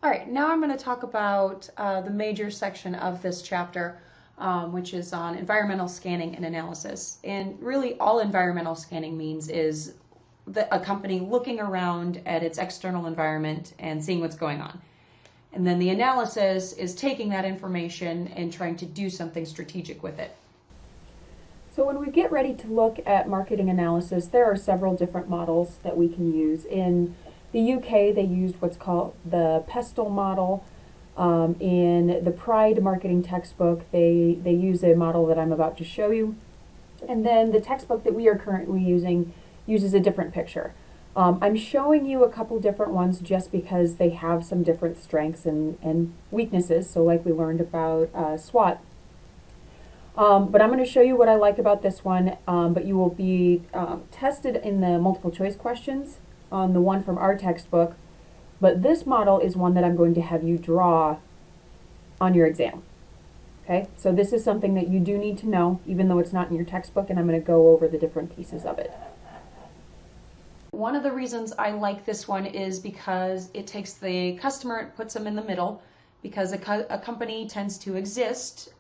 All right, now I'm going to talk about the major section of this chapter, which is on environmental scanning and analysis. And really all environmental scanning means is a company looking around at its external environment and seeing what's going on. And then the analysis is taking that information and trying to do something strategic with it. So when we get ready to look at marketing analysis, there are several different models that we can use. In the UK, they used what's called the Pestle model. In the Pride marketing textbook, they use a model that I'm about to show you. And then the textbook that we are currently using uses a different picture. I'm showing you a couple different ones just because they have some different strengths and weaknesses. So like we learned about SWOT. But I'm going to show you what I like about this one, but you will be tested in the multiple choice questions on the one from our textbook. But this model is one that I'm going to have you draw on your exam. Okay, so this is something that you do need to know, even though it's not in your textbook, and I'm going to go over the different pieces of it. One of the reasons I like this one is because it takes the customer and puts them in the middle, because a company tends to exist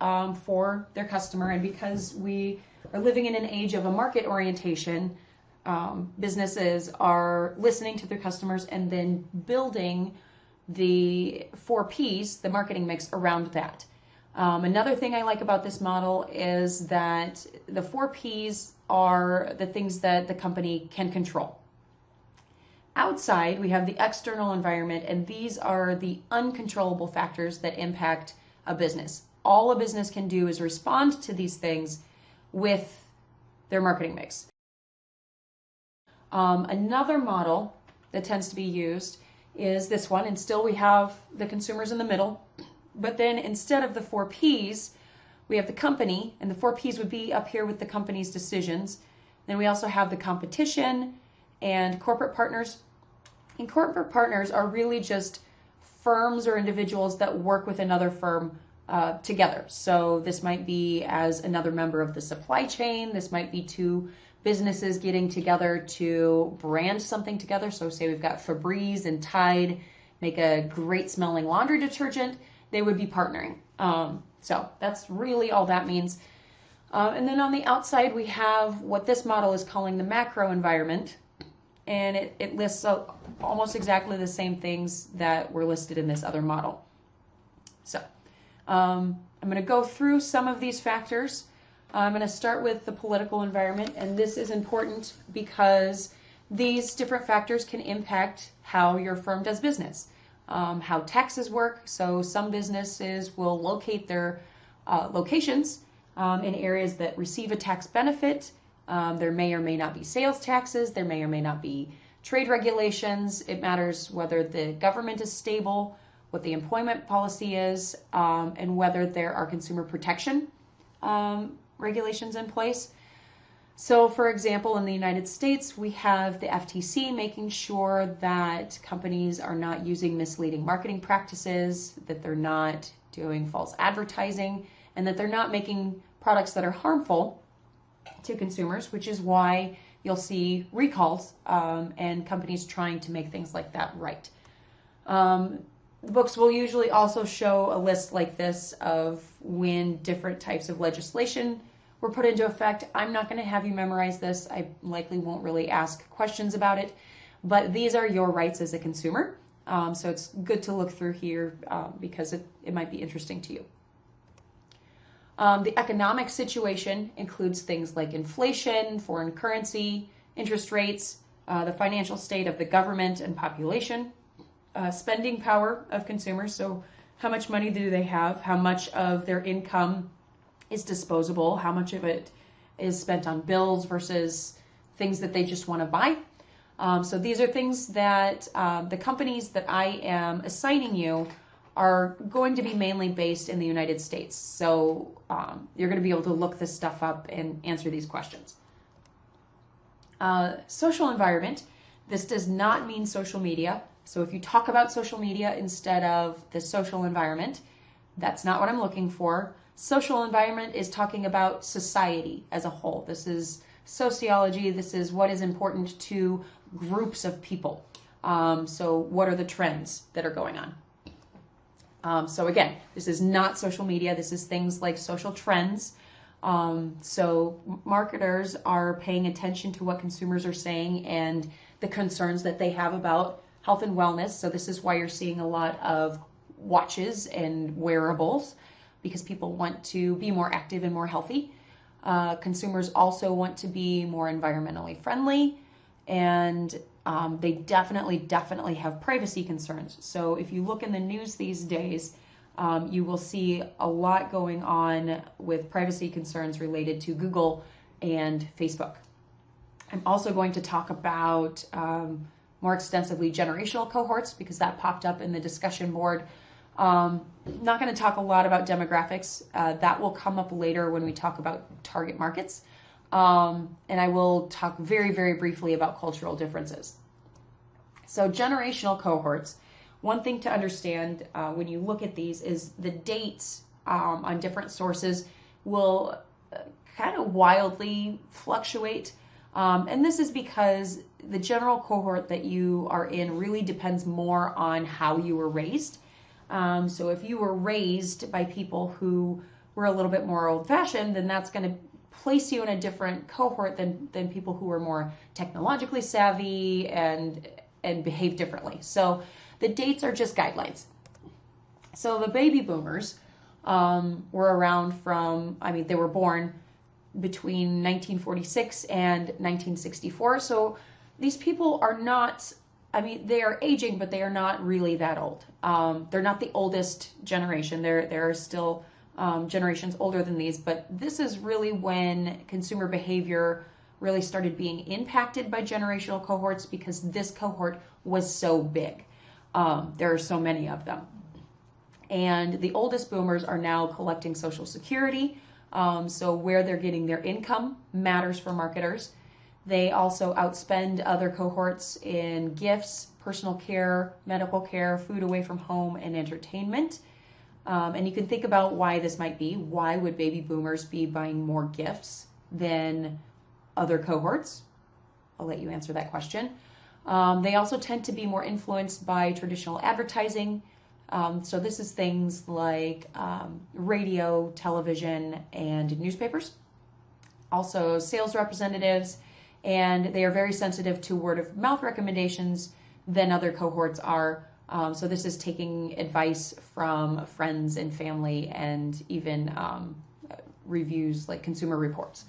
for their customer, and because we are living in an age of a market orientation, businesses are listening to their customers and then building the 4 Ps, the marketing mix, around that. Another thing I like about this model is that the 4 Ps are the things that the company can control. Outside, we have the external environment, and these are the uncontrollable factors that impact a business. All a business can do is respond to these things with their marketing mix. Another model that tends to be used is this one, and still we have the consumers in the middle, but then instead of the 4 Ps, we have the company, and the 4 Ps would be up here with the company's decisions. Then we also have the competition and corporate partners. And corporate partners are really just firms or individuals that work with another firm together. So this might be as another member of the supply chain. This might be 2 businesses getting together to brand something together. So say we've got Febreze and Tide make a great smelling laundry detergent. They would be partnering. So that's really all that means. And then on the outside, we have what this model is calling the macro environment. And it lists almost exactly the same things that were listed in this other model. So I'm going to go through some of these factors. I'm going to start with the political environment, and this is important because these different factors can impact how your firm does business, how taxes work. So some businesses will locate their locations in areas that receive a tax benefit. There may or may not be sales taxes. There may or may not be trade regulations. It matters whether the government is stable, what the employment policy is, and whether there are consumer protection regulations in place. So, for example, in the United States, we have the FTC making sure that companies are not using misleading marketing practices, that they're not doing false advertising, and that they're not making products that are harmful to consumers, which is why you'll see recalls and companies trying to make things like that right. Books will usually also show a list like this of when different types of legislation were put into effect. I'm not going to have you memorize this. I likely won't really ask questions about it, but these are your rights as a consumer. So it's good to look through here because it might be interesting to you. The economic situation includes things like inflation, foreign currency, interest rates, the financial state of the government and population, spending power of consumers. So how much money do they have? How much of their income is disposable? How much of it is spent on bills versus things that they just want to buy? So these are things that the companies that I am assigning you are going to be mainly based in the United States. So you're going to be able to look this stuff up and answer these questions. Social environment. This does not mean social media. So if you talk about social media instead of the social environment, that's not what I'm looking for. Social environment is talking about society as a whole. This is sociology. This is what is important to groups of people. So what are the trends that are going on? So again, this is not social media. This is things like social trends. So marketers are paying attention to what consumers are saying and the concerns that they have about health and wellness. So this is why you're seeing a lot of watches and wearables, because people want to be more active and more healthy. Consumers also want to be more environmentally friendly, and they definitely have privacy concerns. So if you look in the news these days, you will see a lot going on with privacy concerns related to Google and Facebook. I'm also going to talk about more extensively generational cohorts, because that popped up in the discussion board. Not going to talk a lot about demographics. That will come up later when we talk about target markets. And I will talk very briefly about cultural differences. So generational cohorts, one thing to understand when you look at these is the dates on different sources will kind of wildly fluctuate. And this is because the general cohort that you are in really depends more on how you were raised. So if you were raised by people who were a little bit more old-fashioned, then that's going to place you in a different cohort than people who are more technologically savvy and behave differently. So the dates are just guidelines. So the baby boomers were around from, they were born between 1946 and 1964. So these people are not, they are aging, but they are not really that old. They're not the oldest generation. There are still generations older than these, but this is really when consumer behavior really started being impacted by generational cohorts, because this cohort was so big. There are so many of them. And the oldest boomers are now collecting Social Security. So where they're getting their income matters for marketers. They also outspend other cohorts in gifts, personal care, medical care, food away from home, and entertainment. And you can think about why this might be. Why would baby boomers be buying more gifts than other cohorts? I'll let you answer that question. They also tend to be more influenced by traditional advertising. So this is things like radio, television, and newspapers. Also sales representatives, and they are very sensitive to word of mouth recommendations than other cohorts are. So this is taking advice from friends and family, and even reviews like Consumer Reports.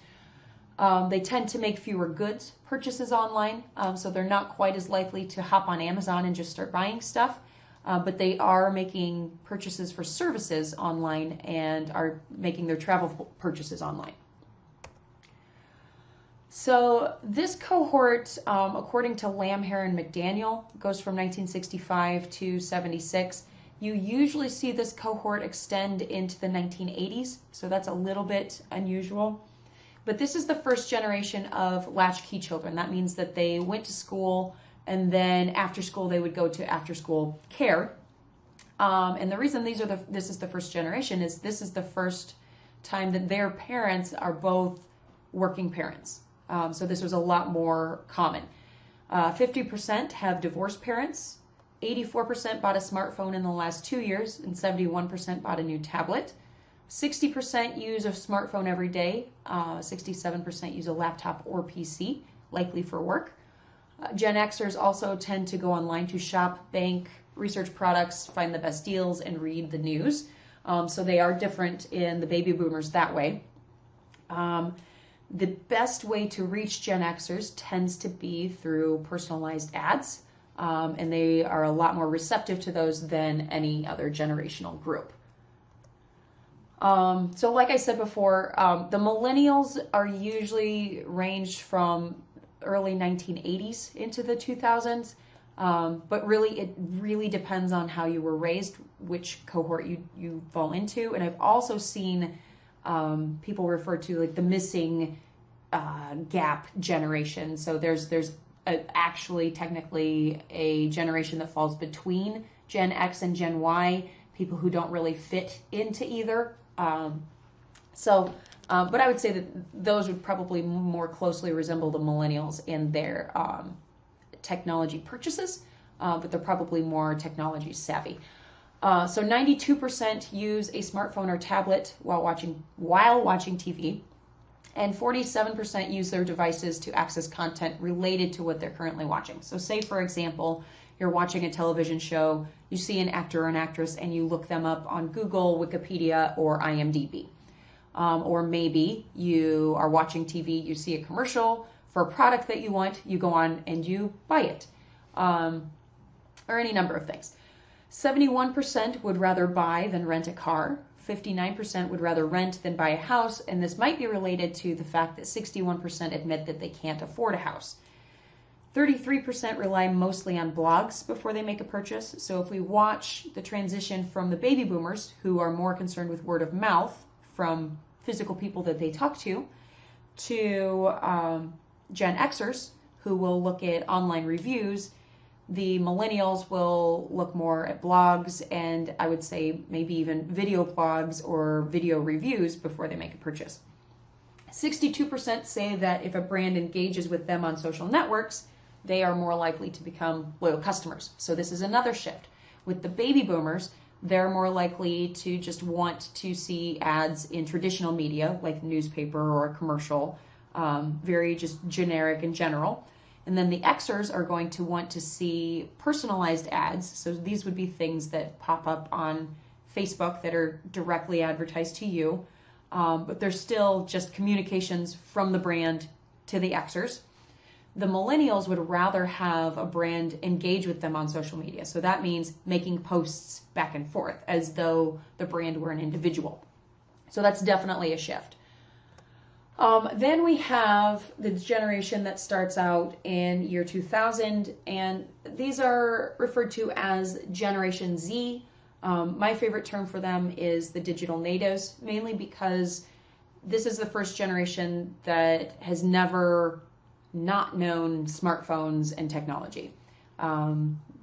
They tend to make fewer goods purchases online, so they're not quite as likely to hop on Amazon and just start buying stuff, but they are making purchases for services online and are making their travel purchases online. So this cohort, according to Lamhare and McDaniel, goes from 1965 to 76. You usually see this cohort extend into the 1980s, so that's a little bit unusual. But this is the first generation of latchkey children. That means that they went to school, and then after school they would go to after-school care. And the reason this is the first generation is this is the first time that their parents are both working parents. So this was a lot more common. 50% have divorced parents, 84% bought a smartphone in the last 2 years, and 71% bought a new tablet. 60% use a smartphone every day, 67% use a laptop or PC, likely for work. Gen Xers also tend to go online to shop, bank, research products, find the best deals, and read the news. So they are different in the baby boomers that way. The best way to reach Gen Xers tends to be through personalized ads, and they are a lot more receptive to those than any other generational group. So like I said before, the millennials are usually ranged from early 1980s into the 2000s, but really it really depends on how you were raised, which cohort you fall into. And I've also seen people refer to like the missing gap generation. So there's actually technically a generation that falls between Gen X and Gen Y, people who don't really fit into either. But I would say that those would probably more closely resemble the millennials in their technology purchases, but they're probably more technology savvy. So 92% use a smartphone or tablet while watching TV, and 47% use their devices to access content related to what they're currently watching. So say, for example, you're watching a television show, you see an actor or an actress, and you look them up on Google, Wikipedia, or IMDb. Or maybe you are watching TV, you see a commercial for a product that you want, you go on and you buy it, or any number of things. 71% would rather buy than rent a car. 59% would rather rent than buy a house, and this might be related to the fact that 61% admit that they can't afford a house. 33% rely mostly on blogs before they make a purchase. So if we watch the transition from the baby boomers, who are more concerned with word of mouth from physical people that they talk to Gen Xers, who will look at online reviews, the millennials will look more at blogs, and I would say maybe even video blogs or video reviews before they make a purchase. 62% say that if a brand engages with them on social networks, they are more likely to become loyal customers. So this is another shift. With the baby boomers, they're more likely to just want to see ads in traditional media, like newspaper or a commercial, very just generic and general. And then the Xers are going to want to see personalized ads. So these would be things that pop up on Facebook that are directly advertised to you, but they're still just communications from the brand to the Xers. The millennials would rather have a brand engage with them on social media. So that means making posts back and forth as though the brand were an individual. So that's definitely a shift. Then we have the generation that starts out in year 2000, and these are referred to as Generation Z. My favorite term for them is the digital natives, mainly because this is the first generation that has never not known smartphones and technology.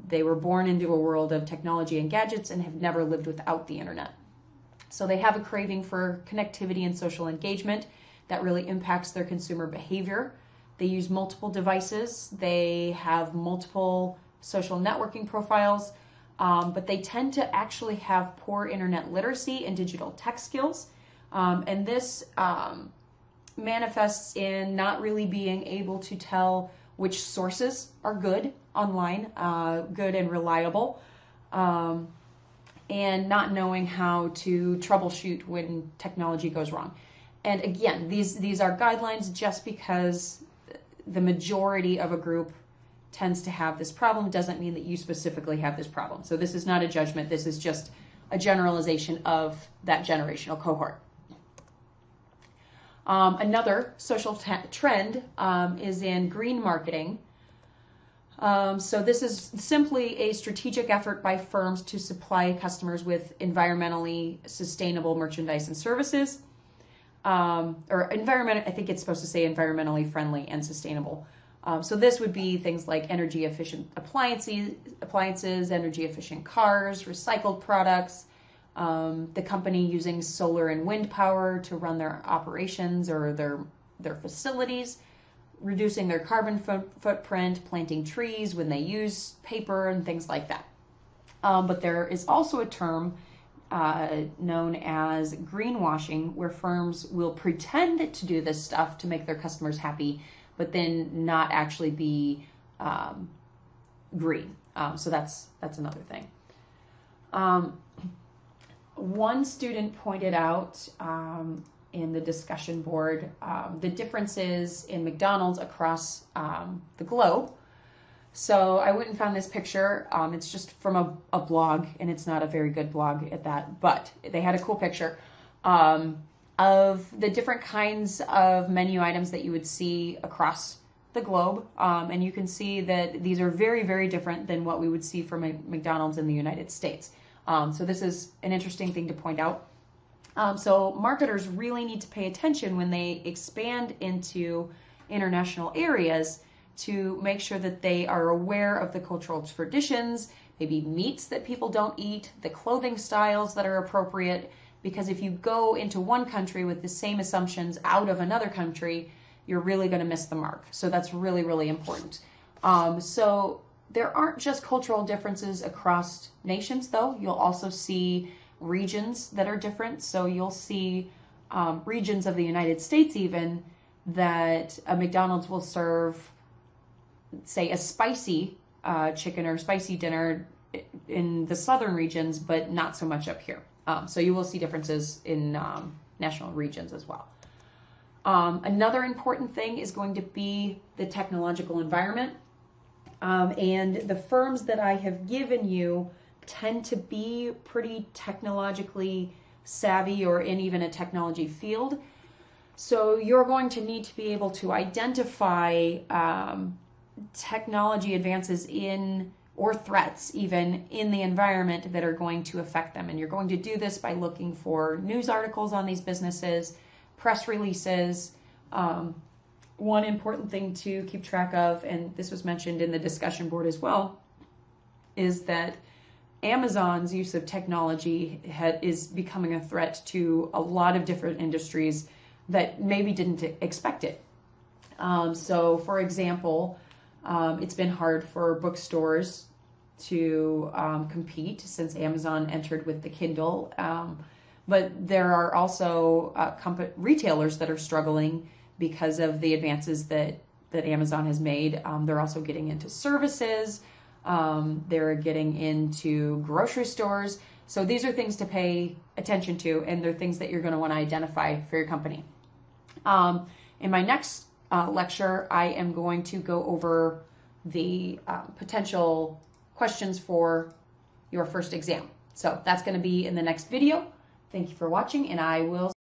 They were born into a world of technology and gadgets and have never lived without the internet. So they have a craving for connectivity and social engagement that really impacts their consumer behavior. They use multiple devices. They have multiple social networking profiles, but they tend to actually have poor internet literacy and digital tech skills. And this manifests in not really being able to tell which sources are good online, good and reliable, and not knowing how to troubleshoot when technology goes wrong. And again, these are guidelines just because the majority of a group tends to have this problem doesn't mean that you specifically have this problem. So this is not a judgment. This is just a generalization of that generational cohort. Another social trend is in green marketing. So this is simply a strategic effort by firms to supply customers with environmentally sustainable merchandise and services. I think it's supposed to say environmentally friendly and sustainable. So this would be things like energy efficient appliances, energy efficient cars, recycled products, the company using solar and wind power to run their operations or their facilities, reducing their carbon footprint, planting trees when they use paper and things like that. But there is also a term known as greenwashing, where firms will pretend to do this stuff to make their customers happy, but then not actually be green. So that's another thing. One student pointed out in the discussion board the differences in McDonald's across the globe. So I went and found this picture. It's just from a blog, and it's not a very good blog at that, but they had a cool picture of the different kinds of menu items that you would see across the globe. And you can see that these are very, very different than what we would see from McDonald's in the United States. So this is an interesting thing to point out. So marketers really need to pay attention when they expand into international areas to make sure that they are aware of the cultural traditions, maybe meats that people don't eat, the clothing styles that are appropriate, because if you go into one country with the same assumptions out of another country, you're really going to miss the mark. So that's really, really important. So There aren't just cultural differences across nations, though. You'll also see regions that are different. So you'll see regions of the United States even that a McDonald's will serve, say, a spicy chicken or spicy dinner in the southern regions, but not so much up here. So you will see differences in national regions as well. Another important thing is going to be the technological environment. And the firms that I have given you tend to be pretty technologically savvy or in even a technology field. So you're going to need to be able to identify technology advances in, or threats even, in the environment that are going to affect them. And you're going to do this by looking for news articles on these businesses, press releases. One important thing to keep track of, and this was mentioned in the discussion board as well, is that Amazon's use of technology is becoming a threat to a lot of different industries that maybe didn't expect it. So, for example, it's been hard for bookstores to compete since Amazon entered with the Kindle. But there are also retailers that are struggling because of the advances that Amazon has made. They're also getting into services. They're getting into grocery stores. So these are things to pay attention to, and they're things that you're going to want to identify for your company. In my next lecture, I am going to go over the potential questions for your first exam. So that's going to be in the next video. Thank you for watching, and I will